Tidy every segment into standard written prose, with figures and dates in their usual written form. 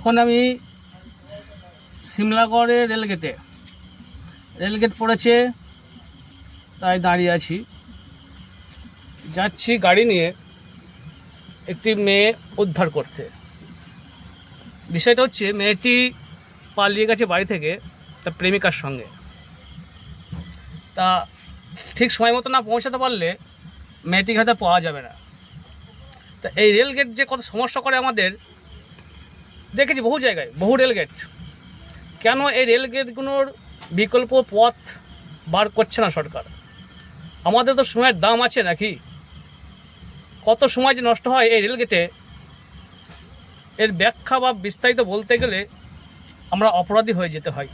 এখন আমি সিমলাগড়ের রেলগেট পড়েছে, তাই দাঁড়িয়ে আছি। যাচ্ছি গাড়ি নিয়ে একটি মেয়ে উদ্ধার করতে। বিষয়টা হচ্ছে, মেয়েটি পালিয়ে গেছে বাড়ি থেকে তার প্রেমিকার সঙ্গে। তা ঠিক সময় মতো না পৌঁছাতে পারলে মেয়েটিকে হয়তো পাওয়া যাবে না। তা এই রেলগেট যে কত সমস্যা করে আমাদের, দেখেছি বহু জায়গায়, বহু রেলগেট। কেন এই রেলগেটগুলোর বিকল্প পথ বার করছে না সরকার? আমাদের তো সময়ের দাম আছে নাকি? কত সময় যে নষ্ট হয় এই রেলগেটে, এর ব্যাখ্যা বা বিস্তারিত বলতে গেলে আমরা অপরাধী হয়ে যেতে হয়।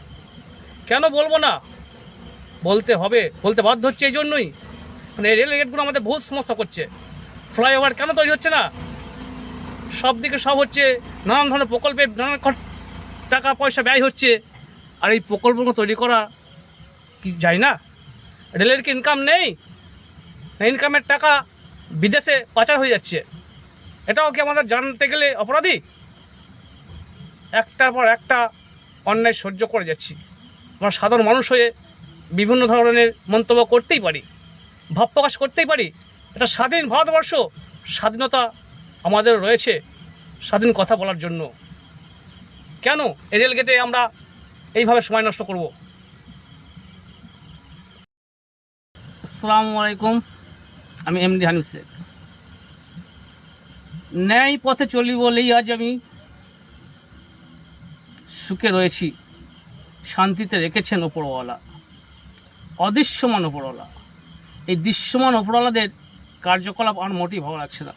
কেন বলবো না, বলতে হবে, বলতে বাধ্য হচ্ছে। এই জন্যই মানে এই রেলগেটগুলো আমাদের বহুত সমস্যা করছে। ফ্লাইওভার কেন তৈরি হচ্ছে না? সব দিকে সব হচ্ছে, নানান ধরনের প্রকল্পে নানান টাকা পয়সা ব্যয় হচ্ছে। আর এই প্রকল্পগুলো তৈরি করা কি যায় না? রেলের কি ইনকাম নেই? ইনকামের টাকা বিদেশে পাচার হয়ে যাচ্ছে। এটাও কি আমাদের জানতে গেলে অপরাধী? একটার পর একটা অন্যায় সহ্য করে যাচ্ছি। আমরা সাধারণ মানুষ হয়ে বিভিন্ন ধরনের মন্তব্য করতেই পারি, ভাব প্রকাশ করতেই পারি। এটা স্বাধীন ভারতবর্ষ, স্বাধীনতা আমাদের রয়েছে স্বাধীন কথা বলার জন্য। কেন এই রেলগেটে আমরা এইভাবে সময় নষ্ট করব? আসসালামু আলাইকুম, আমি এমডি হানিফ শেখ। ন্যায় পথে চলি বলেই আজ আমি সুখে রয়েছি, শান্তিতে রেখেছেন ওপরওয়ালা, অদৃশ্যমান ওপরওয়ালা। এই দৃশ্যমান ওপরওয়ালাদের কার্যকলাপ আর মোটেই ভালো লাগছে না।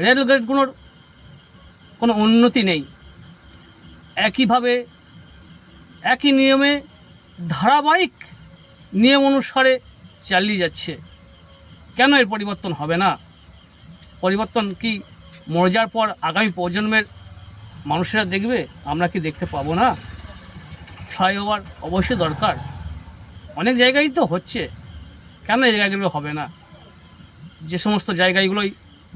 রেলগেটগুলোর কোনো উন্নতি নেই, একইভাবে একই নিয়মে ধারাবাহিক নিয়ম অনুসারে চালিয়ে যাচ্ছে। কেন এর পরিবর্তন হবে না? পরিবর্তন কি মরে যাওয়ার পর আগামী প্রজন্মের মানুষেরা দেখবে? আমরা কি দেখতে পাবো না? ফ্লাইওভার অবশ্যই দরকার, অনেক জায়গায় তো হচ্ছে। কেন এই জায়গাগুলো হবে না? যে সমস্ত জায়গাগুলোই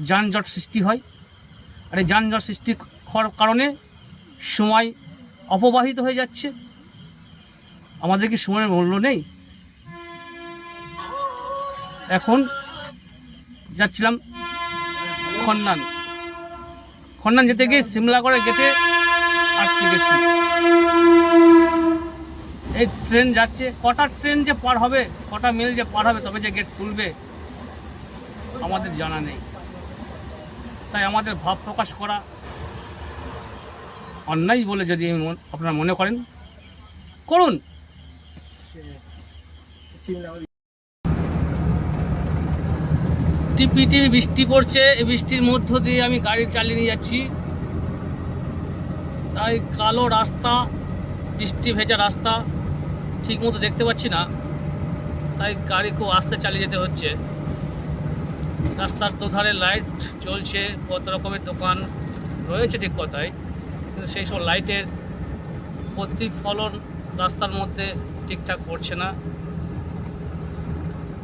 যানজট সৃষ্টি হয়, আর এই যানজট সৃষ্টি হওয়ার কারণে সময় অপবাহিত হয়ে যাচ্ছে। আমাদের কি সময়ের মূল্য নেই? এখন যাচ্ছিলাম খন্নান যেতে গিয়ে সিমলাগড়ের গেটে আটকে গেছি। এই ট্রেন যাচ্ছে, কটা ট্রেন যে পার হবে, কটা মিল যে পার হবে, তবে যে গেট তুলবে আমাদের জানা নেই। তাই আমাদের ভাব প্রকাশ করা অন্যায় বলে যদি আপনারা মনে করেন, করুন। টিপি বৃষ্টি পড়ছে, এই বৃষ্টির মধ্য দিয়ে আমি গাড়ি চালিয়ে নিয়ে যাচ্ছি। তাই কালো রাস্তা, বৃষ্টি ভেজা রাস্তা, ঠিক মতো দেখতে পাচ্ছি না, তাই গাড়ি খুব আস্তে চালিয়ে যেতে হচ্ছে। রাস্তার দুধারে লাইট জ্বলছে, কত রকমের দোকান রয়েছে ঠিক কথাই, কিন্তু সেই সব লাইটের প্রতিফলন রাস্তার মধ্যে ঠিকঠাক পড়ছে না।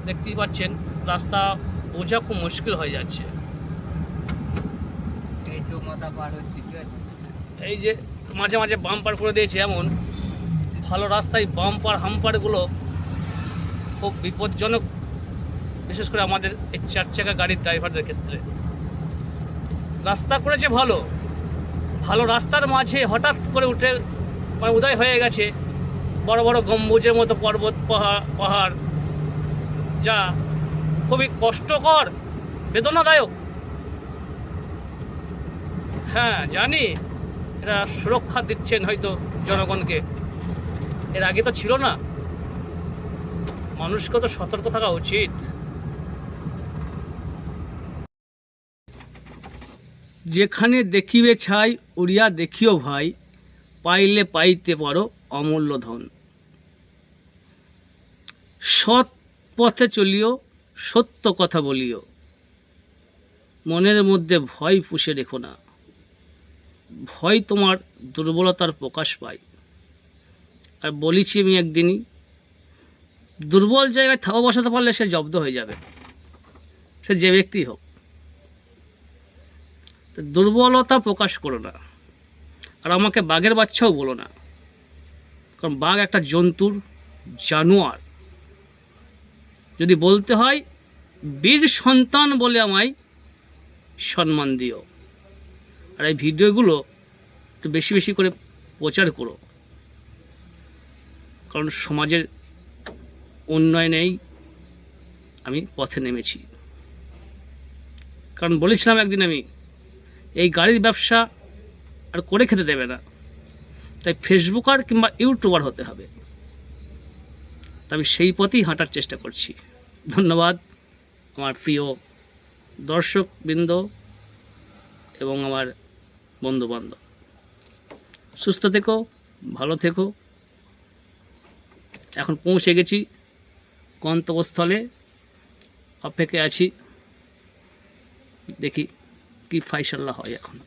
দেখতেই পাচ্ছেন রাস্তা বোঝা খুব মুশকিল হয়ে যাচ্ছে। এই যে মাঝে মাঝে বাম্পার করে দিয়েছে, এমন ভালো রাস্তায় বাম্পার হাম্পারগুলো খুব বিপজ্জনক, বিশেষ করে আমাদের এই 4 চাকা গাড়ির ড্রাইভারদের ক্ষেত্রে। রাস্তা করেছে ভালো, ভালো রাস্তার মাঝে হঠাৎ করে উঠে উদয় হয়ে গেছে বড় বড় গম্বুজের মতো পর্বত পাহাড়, যা খুবই কষ্টকর, বেদনাদায়ক। হ্যাঁ জানি, এরা সুরক্ষা দিচ্ছেন হয়তো জনগণকে, এর আগে তো ছিল না। মানুষকে তো সতর্ক থাকা উচিত। যেখানে দেখিবে ছাই, উড়িয়া দেখিও ভাই, পাইলে পাইতে পারো অমূল্য ধন। সৎ পথে চলিও, সত্য কথা বলিও, মনের মধ্যে ভয় পুষে রেখো না। ভয় তোমার দুর্বলতার প্রকাশ পায়। আর বলেছি আমি একদিনই, দুর্বল জায়গায় থাবা বসাতে পারলে সে জব্দ হয়ে যাবে, সে যে ব্যক্তি হোক। দুর্বলতা প্রকাশ করো না। আর আমাকে বাঘের বাচ্চাও বলো না, কারণ বাঘ একটা জন্তুর জানোয়ার। যদি বলতে হয় বীর সন্তান বলে আমায় সম্মান দিও। আর এই ভিডিওগুলো একটু বেশি বেশি করে প্রচার করো, কারণ সমাজের উন্নয়নেই আমি পথে নেমেছি। কারণ বলেছিলাম একদিন আমি, এই গাড়ির ব্যবসা আর করে খেতে দেবে না, তাই ফেসবুকার কিংবা ইউটিউবার হতে হবে। তা আমি সেই পথেই হাঁটার চেষ্টা করছি। ধন্যবাদ আমার প্রিয় দর্শকবৃন্দ এবং আমার বন্ধুবান্ধব। সুস্থ থেকো, ভালো থেকো। এখন পৌঁছে গেছি গন্তব্যস্থলে, অপেক্ষায় আছি, দেখি কি ফাইসাল্লা হয় এখন।